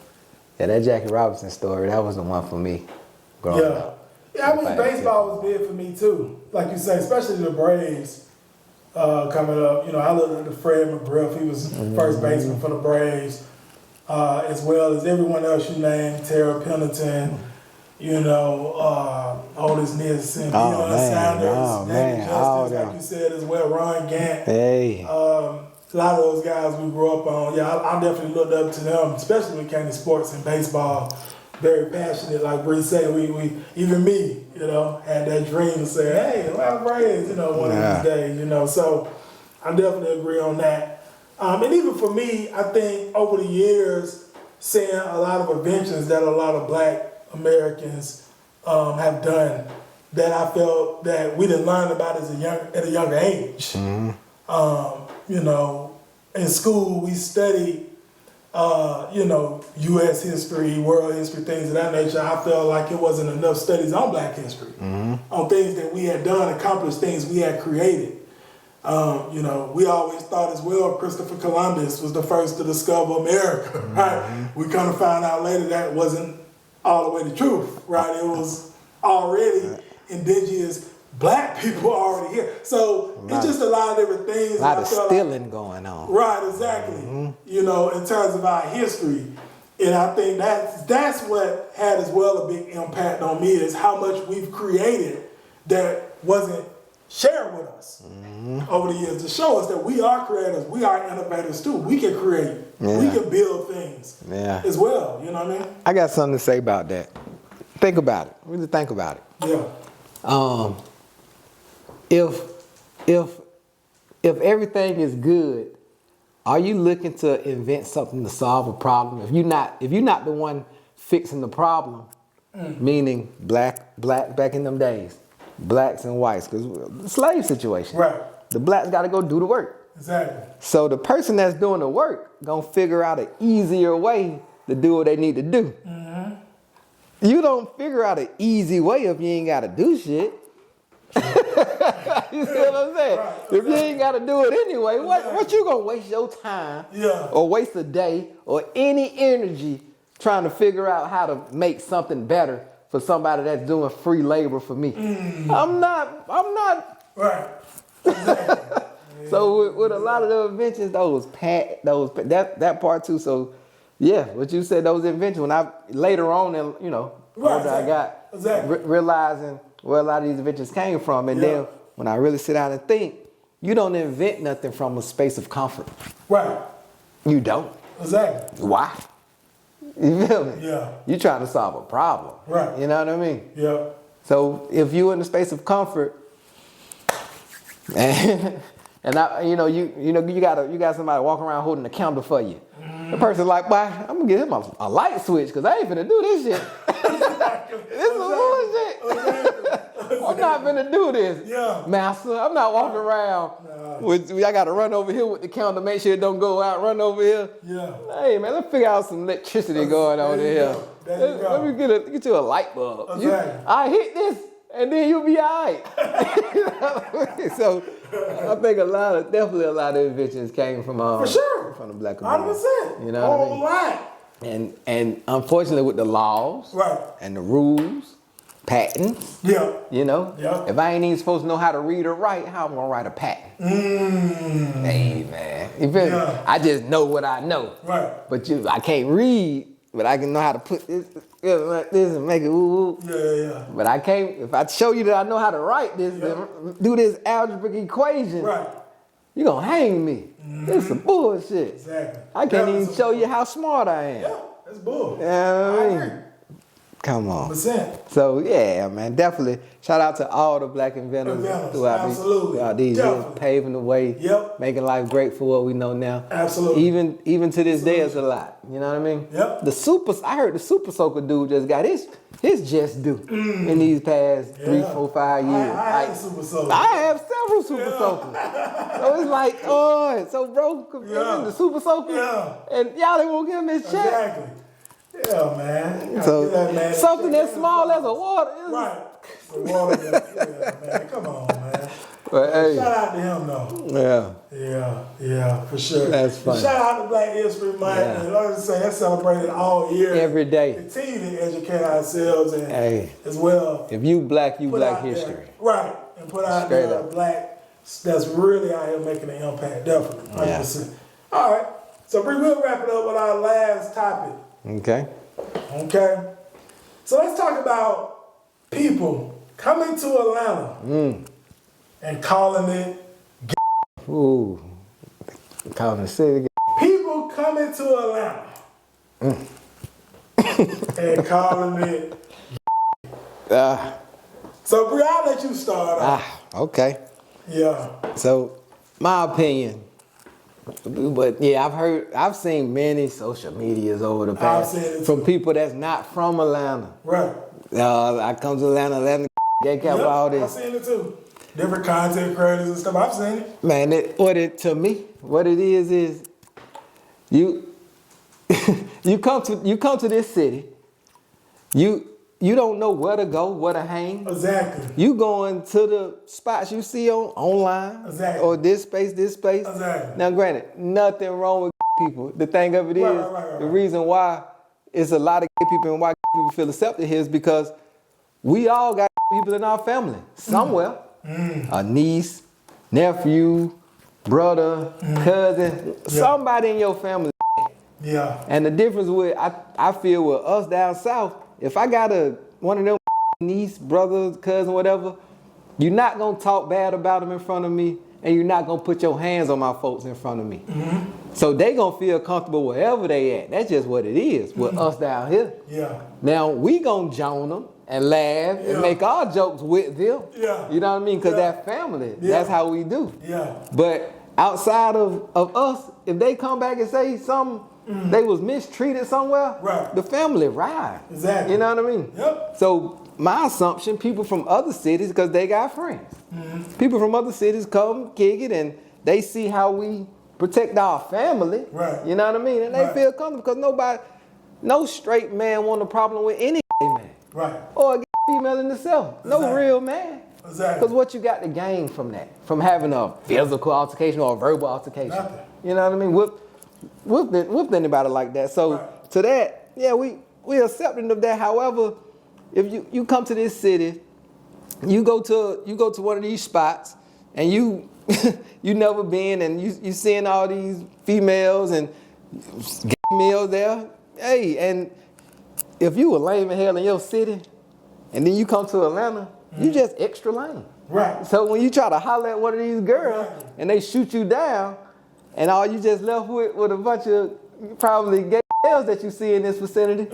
yeah, that Jackie Robinson story, that was the one for me growing up. Yeah, I mean, baseball was big for me too. Like you say, especially the Braves coming up. You know, I looked at Fred McGriff. He was first baseman for the Braves, as well as everyone else you named, Terry Pendleton, you know, Otis Nixon, Sanders, David Justice, like you said as well, Ron Gant. Hey. A lot of those guys we grew up on. Yeah, I definitely looked up to them, especially when it came to sports and baseball. Very passionate, like Bree said. We even me, you know, had that dream to say, hey, we'll have Braves, you know, one of these days, you know. So I definitely agree on that. And even for me, I think over the years, seeing a lot of inventions that a lot of black Americans have done that I felt that we didn't learn about at a younger age. You know, in school we studied, you know, U.S. history, world history, things of that nature. I felt like it wasn't enough studies on black history, on things that we had done, accomplished, things we had created. You know, we always thought as well Christopher Columbus was the first to discover America, right? We kind of found out later that wasn't all the way the truth, right? It was already indigenous black people already here. So it's just a lot of different things. A lot of stealing going on. Right, exactly. You know, in terms of our history. And I think that's what had as well a big impact on me is how much we've created that wasn't shared with us over the years to show us that we are creators, we are innovators too. We can create, we can build things as well. You know what I mean? I got something to say about that. Think about it. Really think about it. Yeah. If everything is good, are you looking to invent something to solve a problem? If you're not the one fixing the problem, meaning black back in them days, blacks and whites, because the slave situation. Right. The blacks got to go do the work. Exactly. So the person that's doing the work gonna figure out an easier way to do what they need to do. You don't figure out an easy way if you ain't got to do shit. You see what I'm saying? Right. If you ain't got to do it anyway, what you gonna waste your time or waste a day or any energy trying to figure out how to make something better for somebody that's doing free labor for me? I'm not. Right. Exactly. So with a lot of the inventions, that part too. So yeah, what you said, those inventions. When I later on, you know, older I got, realizing where a lot of these inventions came from, and then when I really sit down and think, you don't invent nothing from a space of comfort. Right. You don't. Exactly. Why? You feel me? Yeah. You trying to solve a problem. Right. You know what I mean? Yeah. So if you in the space of comfort, and you got somebody walking around holding a candle for you. The person like, boy, I'm gonna give him a light switch because I ain't finna do this shit. This is bullshit. I'm not gonna do this, master. I'm not walking around I gotta run over here with the counter, make sure it don't go out, run over here. Yeah. Hey man, let's figure out some electricity going on in here. Let me get you a light bulb. Exactly. I hit this and then you'll be all right. So I think definitely a lot of inventions came from For sure. from the black community. 100%. You know what I mean? Right. And unfortunately with the laws and the rules, patents, you know, if I ain't even supposed to know how to read or write, how am I gonna write a patent? Hey man, you feel me? I just know what I know. Right. But I can't read, but I can know how to put this like this and make it woo. Yeah. But I can't, if I show you that I know how to write this, do this algebraic equation, you're gonna hang me. This is some bullshit. Exactly. I can't even show you how smart I am. Yeah, that's bull. Yeah, I agree. Come on. 100%. So yeah, man, definitely shout out to all the black inventors throughout these years, paving the way, making life great for what we know now. Absolutely. Even to this day, it's a lot. You know what I mean? Yep. I heard the Super Soaker dude just got his just due in these past 3, 4, 5 years. I have a Super Soaker. I have several Super Soakers. So it's like, so bro, the Super Soaker, and y'all they won't give him his check. Exactly. Yeah, man. So that man something as small as a water. Right. The water, man. Come on, man. But, hey. Shout out to him, though. Yeah, for sure. That's funny. Shout out to Black History Month. And like I say, that's celebrated all year. Every day. Continue to educate ourselves and as well. If you black, you black history. Right. And put out there the black that's really out here making an impact. Definitely. 100%. All right. So Bri, we'll wrap it up with our last topic. Okay. So let's talk about people coming to Atlanta and calling it Ooh. Calling the city. People coming to Atlanta and calling it So Bri, I'll let you start off. Okay. Yeah. So my opinion. But yeah, I've seen many social medias over the past from people that's not from Atlanta. Right. I come to Atlanta, get capital, all this. I've seen it too. Different content creators and stuff. I've seen it. Man, what it is you you come to this city. You don't know where to go, where to hang. Exactly. You going to the spots you see online. Exactly. Or this space. Exactly. Now granted, nothing wrong with people. The thing of it is, the reason why it's a lot of people and why people feel accepted here is because we all got people in our family somewhere. A niece, nephew, brother, cousin, somebody in your family. Yeah. And the difference I feel with us down south, if I got one of them niece, brother, cousin, whatever, you're not gonna talk bad about them in front of me, and you're not gonna put your hands on my folks in front of me. So they gonna feel comfortable wherever they at. That's just what it is with us down here. Yeah. Now we gonna join them and laugh and make our jokes with them. Yeah. You know what I mean? Because that family, that's how we do. Yeah. But outside of us, if they come back and say something, they was mistreated somewhere, the family ride. Exactly. You know what I mean? Yep. So my assumption, people from other cities, because they got friends. People from other cities come, kick it, and they see how we protect our family. Right. You know what I mean? And they feel comfortable because no straight man want a problem with any man. Right. Or a female in itself. No real man. Exactly. Because what you got to gain from that? From having a physical altercation or a verbal altercation. Nothing. You know what I mean? Whooped anybody like that. So to that, we accepting of that. However, if you come to this city, you go to one of these spots and you never been and you seeing all these females and males there. Hey, and if you were lame in hell in your city and then you come to Atlanta, you just extra lame. Right. So when you try to holler at one of these girls and they shoot you down, and all you just left with a bunch of probably gay girls that you see in this vicinity,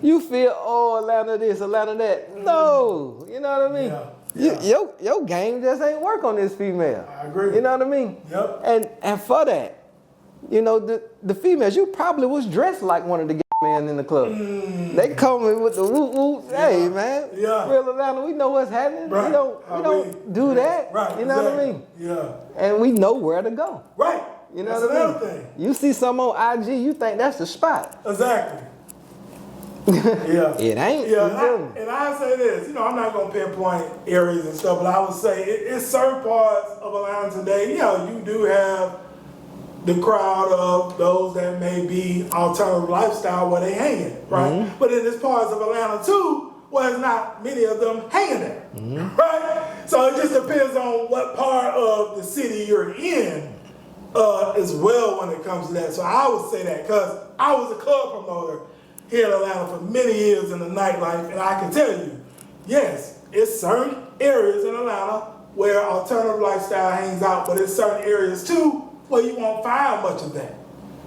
you feel, Atlanta this, Atlanta that. No, you know what I mean? Yeah. Your game just ain't work on this female. I agree. You know what I mean? Yep. And for that, the females, you probably was dressed like one of the gay man in the club. They come in with the whoop whoop. Hey man, Yeah. real Atlanta, we know what's happening. Right. We don't do that. Right. You know what I mean? Yeah. And we know where to go. Right. You know That's what I mean? another thing. You see some on IG, you think that's the spot. Exactly. Yeah. It ain't. Yeah, and I say this, I'm not gonna pinpoint areas and stuff, but I would say it's certain parts of Atlanta today. You do have the crowd of those that may be alternative lifestyle where they hanging, right? But then there's parts of Atlanta too where it's not many of them hanging there, right? So it just depends on what part of the city you're in as well when it comes to that. So I would say that because I was a club promoter here in Atlanta for many years in the nightlife, and I can tell you, yes, it's certain areas in Atlanta where alternative lifestyle hangs out, but it's certain areas too where you won't find much of that,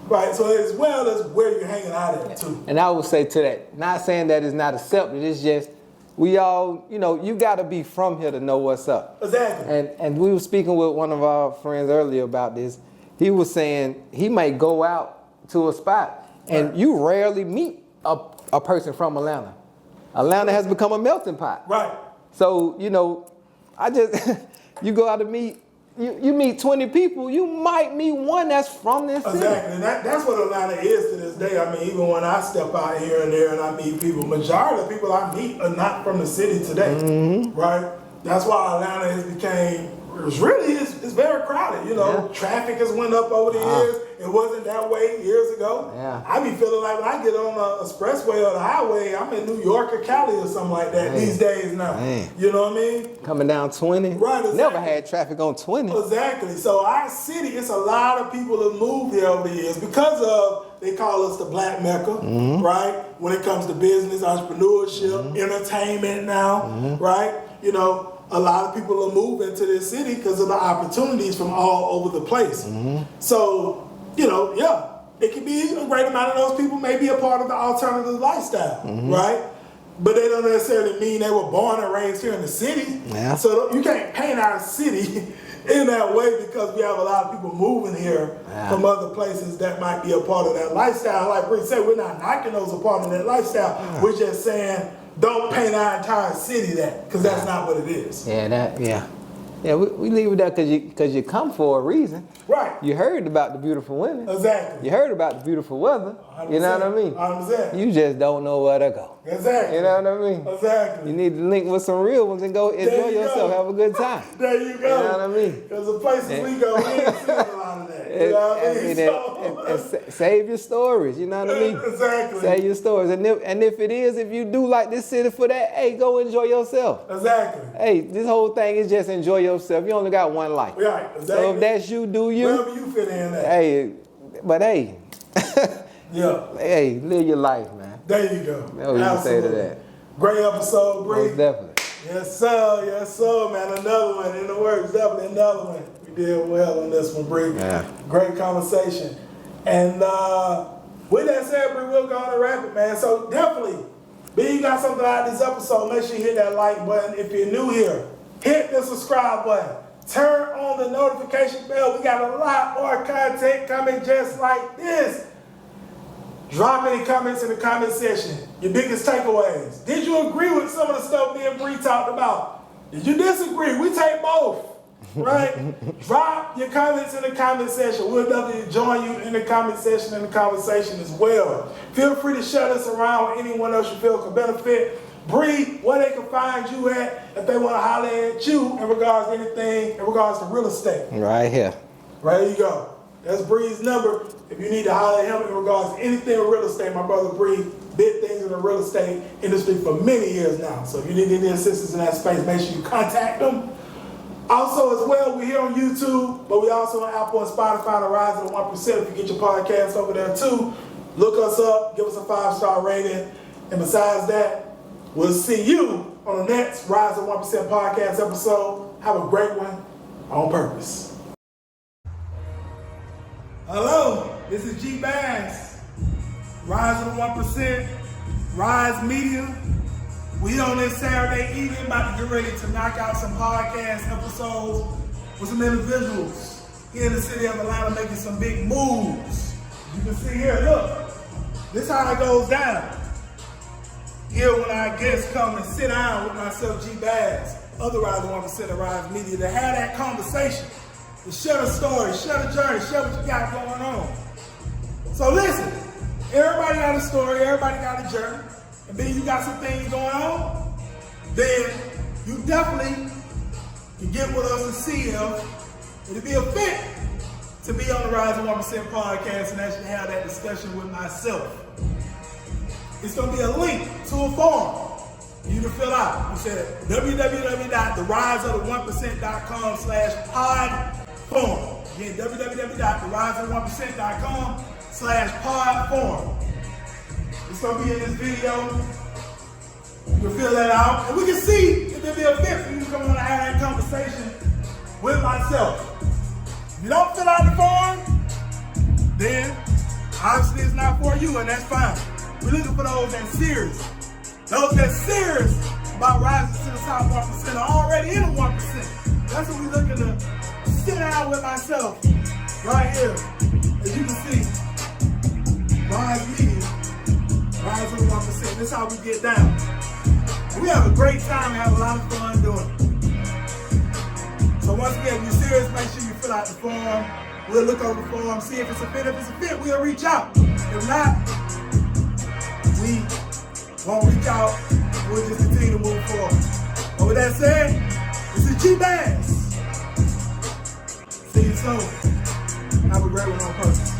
right? So as well as where you're hanging out at too. And I would say to that, not saying that it's not accepted, it's just we all, you got to be from here to know what's up. Exactly. And we were speaking with one of our friends earlier about this. He was saying he may go out to a spot and you rarely meet a person from Atlanta. Atlanta has become a melting pot. Right. So, I just, you go out to meet, you meet 20 people, you might meet one that's from this city. Exactly. And that's what Atlanta is to this day. I mean, even when I step out here and there and I meet people, majority of the people I meet are not from the city today, right? That's why Atlanta it's very crowded. Traffic has went up over the years. It wasn't that way years ago. Yeah. I be feeling like when I get on the expressway or the highway, I'm in New York or Cali or something like that these days now. You know what I mean? Coming down 20. Right, exactly. Never had traffic on 20. Exactly. So our city, it's a lot of people that moved here over the years because of, they call us the Black Mecca, right? When it comes to business, entrepreneurship, entertainment now, right? A lot of people are moving to this city because of the opportunities from all over the place. So, it can be a great amount of those people may be a part of the alternative lifestyle, right? But they don't necessarily mean they were born and raised here in the city. Yeah. So you can't paint our city in that way because we have a lot of people moving here from other places that might be a part of that lifestyle. Like Bree said, we're not knocking those a part of that lifestyle. We're just saying, don't paint our entire city that, because that's not what it is. Yeah, we leave it there because you come for a reason. Right. You heard about the beautiful women. Exactly. You heard about the beautiful weather. 100%. You know what I mean? 100%. You just don't know where to go. Exactly. You know what I mean? Exactly. You need to link with some real ones and go enjoy yourself, have a good time. There you go. You know what I mean? Because the places we go, we ain't seeing a lot of that. You know what I mean? And save your stories, you know what I mean? Exactly. Save your stories. And if you do like this city for that, hey, go enjoy yourself. Exactly. Hey, this whole thing is just enjoy yourself. You only got one life. Right, exactly. So if that's you, do you. Wherever you fit in at. Hey, but hey. Yeah. Hey, live your life, man. There you go. That's what you can say to that. Great episode, Bree. Most definitely. Yes, sir, man. Another one in the works. Definitely another one. We did well on this one, Bree. Yeah. Great conversation. And with that said, Bree, we'll go on and wrap it, man. So definitely, B, you got something out of this episode, make sure you hit that like button. If you're new here, hit the subscribe button. Turn on the notification bell. We got a lot more content coming just like this. Drop any comments in the comment section. Your biggest takeaways. Did you agree with some of the stuff me and Bree talked about? Did you disagree? We take both, right? Drop your comments in the comment section. We'll definitely join you in the comment section and the conversation as well. Feel free to share this around with anyone else you feel could benefit. Bree, where they can find you at if they want to holler at you in regards to anything, in regards to real estate. Right here. Right, there you go. That's Bree's number. If you need to holler at him in regards to anything with real estate, my brother Bree did things in the real estate industry for many years now. So if you need any assistance in that space, make sure you contact them. Also, as well, we're here on YouTube, but we also on Apple and Spotify, the Rise of the 1%. If you get your podcast over there too, look us up, give us a 5-star rating. And besides that, we'll see you on the next Rise of 1% podcast episode. Have a great one on purpose. Hello, this is G Bass, Rise of the 1%, Rise Media. We on this Saturday evening about to get ready to knock out some podcast episodes with some individuals here in the city of Atlanta making some big moves. You can see here, look, This is how it goes down. Here when our guests come and sit down with myself, G Bass, other Rise 1% of Rise Media, to have that conversation, to share the story, share the journey, share what you got going on. So listen, everybody got a story, everybody got a journey, and then you got some things going on, then you definitely can get with us and see if it'll be a fit to be on the Rise 1% podcast and actually have that discussion with myself. It's going to be a link to a form you can fill out. You said www.theriseofthe1%.com/pod-form. Again, www.theriseofthe1%.com/pod-form. It's going to be in this video. You can fill that out, and we can see if it'll be a fit for you to come on and have that conversation with myself. If you don't fill out the form, then obviously it's not for you, and that's fine. We're looking for those that's serious. Those that's serious about rising to the top 1% are already in the 1%. That's what we're looking to sit down with myself right here. As you can see, Rise Media, Rise of the 1%. This is how we get down. We have a great time and have a lot of fun doing it. So once again, if you're serious, make sure you fill out the form. We'll look over the form, see if it's a fit. If it's a fit, we'll reach out. If not, we won't reach out. We'll just continue to move forward. But with that said, this is G Bass. See you soon. Have a great one on purpose.